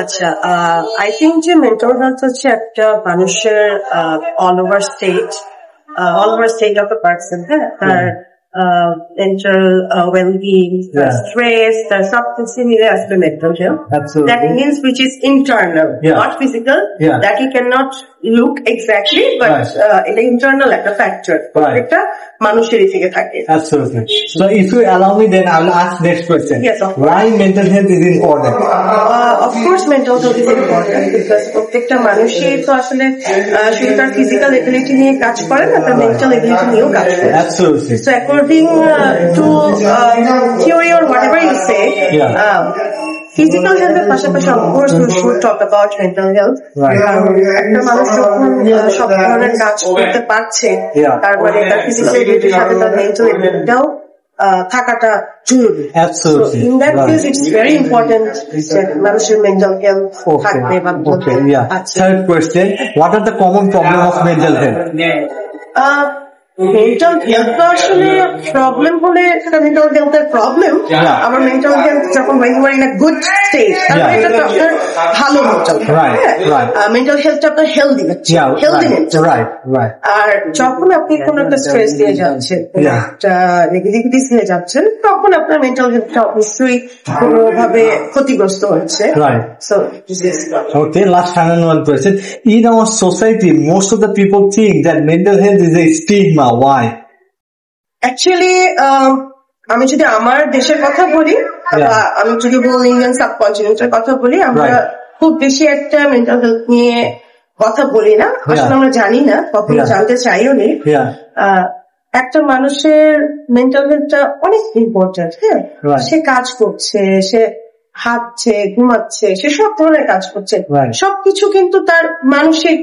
আচ্ছা, I think যে mental health হচ্ছে একটা মানুষের all over state of the person, হ্যাঁ, তার মেন্টাল ওয়েলবিং, তার স্ট্রেস, তার সবকিছু মিলে আসলে mental health. That means which is internal, not physical, that you cannot look exactly, but এটা internal একটা ফ্যাক্টর, একটা মানুষেরই থেকে থাকে। Absolutely. So if you allow me, then I will ask next question. Yes, of course. Why mental health is important? Of course mental health is important because প্রত্যেকটা মানুষই তো আসলে শুধু তার ফিজিক্যাল এবিলিটি নিয়ে কাজ করে না, তার মেন্টাল এবিলিটি নিয়েও কাজ করে। Absolutely. So according to theory or whatever you say, physical health এর পাশাপাশি of course we should talk about mental health. একটা মানুষ যখন সব ধরনের কাজ করতে পারছে, তারপরে তার ফিজিক্যাল এবিলিটির সাথে তার মেন্টাল এবিলিটিটাও থাকাটা জরুরি। So in that case it's very important যে মানুষের মেন্টাল হেলথ থাকবে বা আছে। Third question, what are the common problem of mental health? Mental health আসলে প্রবলেম হলে সেটা মেন্টাল হেলথের প্রবলেম। আমার মেন্টাল হেলথ যখন when you are in a good state, তাহলে এটা তো আপনার ভালো মেন্টাল মেন্টাল হেলথটা আপনার হেলদি হচ্ছে, হেলদি মেন্টাল। আর যখন আপনি কোনো একটা স্ট্রেস দিয়ে যাচ্ছেন, একটা নেগেটিভিটিস নিয়ে যাচ্ছেন, তখন আপনার মেন্টাল হেলথটা অবশ্যই কোনোভাবে ক্ষতিগ্রস্ত হচ্ছে। So this is okay. Last final one question. In our society, most of the people think that mental health is a stigma. Why? Actually, আমি যদি আমার দেশের কথা বলি, আমি যদি বলি ইন্ডিয়ান সাবকন্টিনেন্টের কথা বলি, আমরা খুব বেশি একটা মেন্টাল হেলথ নিয়ে কথা বলি না, আসলে আমরা জানি না, কখনো জানতে চাইও নি। একটা মানুষের মেন্টাল হেলথটা অনেক ইম্পর্টেন্ট। হ্যাঁ, সে কাজ করছে, সে হাঁটছে, ঘুমাচ্ছে, সে সব ধরনের কাজ করছে, সবকিছু কিন্তু তার মানসিক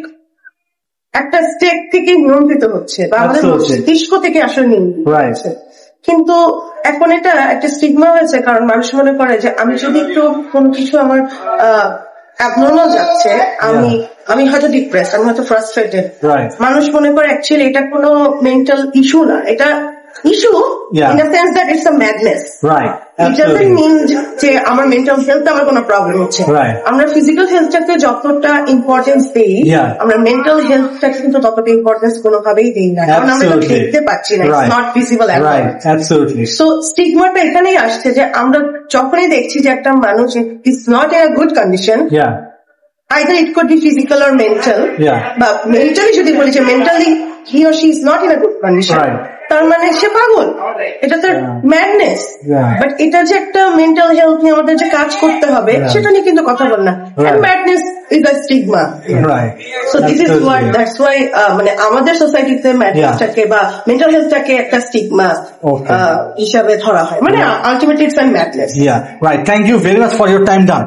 একটা স্টেট থেকে নিয়ন্ত্রিত হচ্ছে বা আমাদের মস্তিষ্ক থেকে আসলে নিয়ন্ত্রিত হচ্ছে। কিন্তু এখন এটা একটা স্টিগমা হয়েছে, কারণ মানুষ মনে করে যে আমি যদি একটু কোনো কিছু আমার অ্যাবনর্মাল যাচ্ছে, আমি হয়তো ডিপ্রেস, আমি হয়তো ফ্রাস্ট্রেটেড। মানুষ মনে করে অ্যাকচুয়ালি এটা কোনো মেন্টাল ইস্যু না, এটা issue in the sense that it's a madness. It doesn't mean যে আমার মেন্টাল হেলথ আমার কোনো প্রবলেম হচ্ছে। আমরা ফিজিক্যাল হেলথটাকে যতটা ইম্পর্টেন্স দিই, আমরা মেন্টাল হেলথটাকে কিন্তু ততটা ইম্পর্টেন্স কোনোভাবেই দিই না, কারণ আমরা তো দেখতে পাচ্ছি না, it's not visible at all. So স্টিগমাটা এখানেই আসছে যে আমরা যখনই দেখছি যে একটা মানুষ is not in a good condition, either it could be physical or mental, but mentally যদি বলি যে mentally he or she is not in a good condition, তার মানে সে পাগল, এটা তার ম্যাডনেস। বাট এটা যে একটা মেন্টাল হেলথ নিয়ে আমাদের যে কাজ করতে হবে, সেটা নিয়ে কিন্তু কথা বল না। Madness is a stigma. So this is what, that's why মানে আমাদের সোসাইটিতে ম্যাডনেসটাকে বা মেন্টাল হেলথটাকে একটা স্টিগমা হিসাবে ধরা হয়, মানে ultimately it's a madness. Thank you very much for your time, Dan.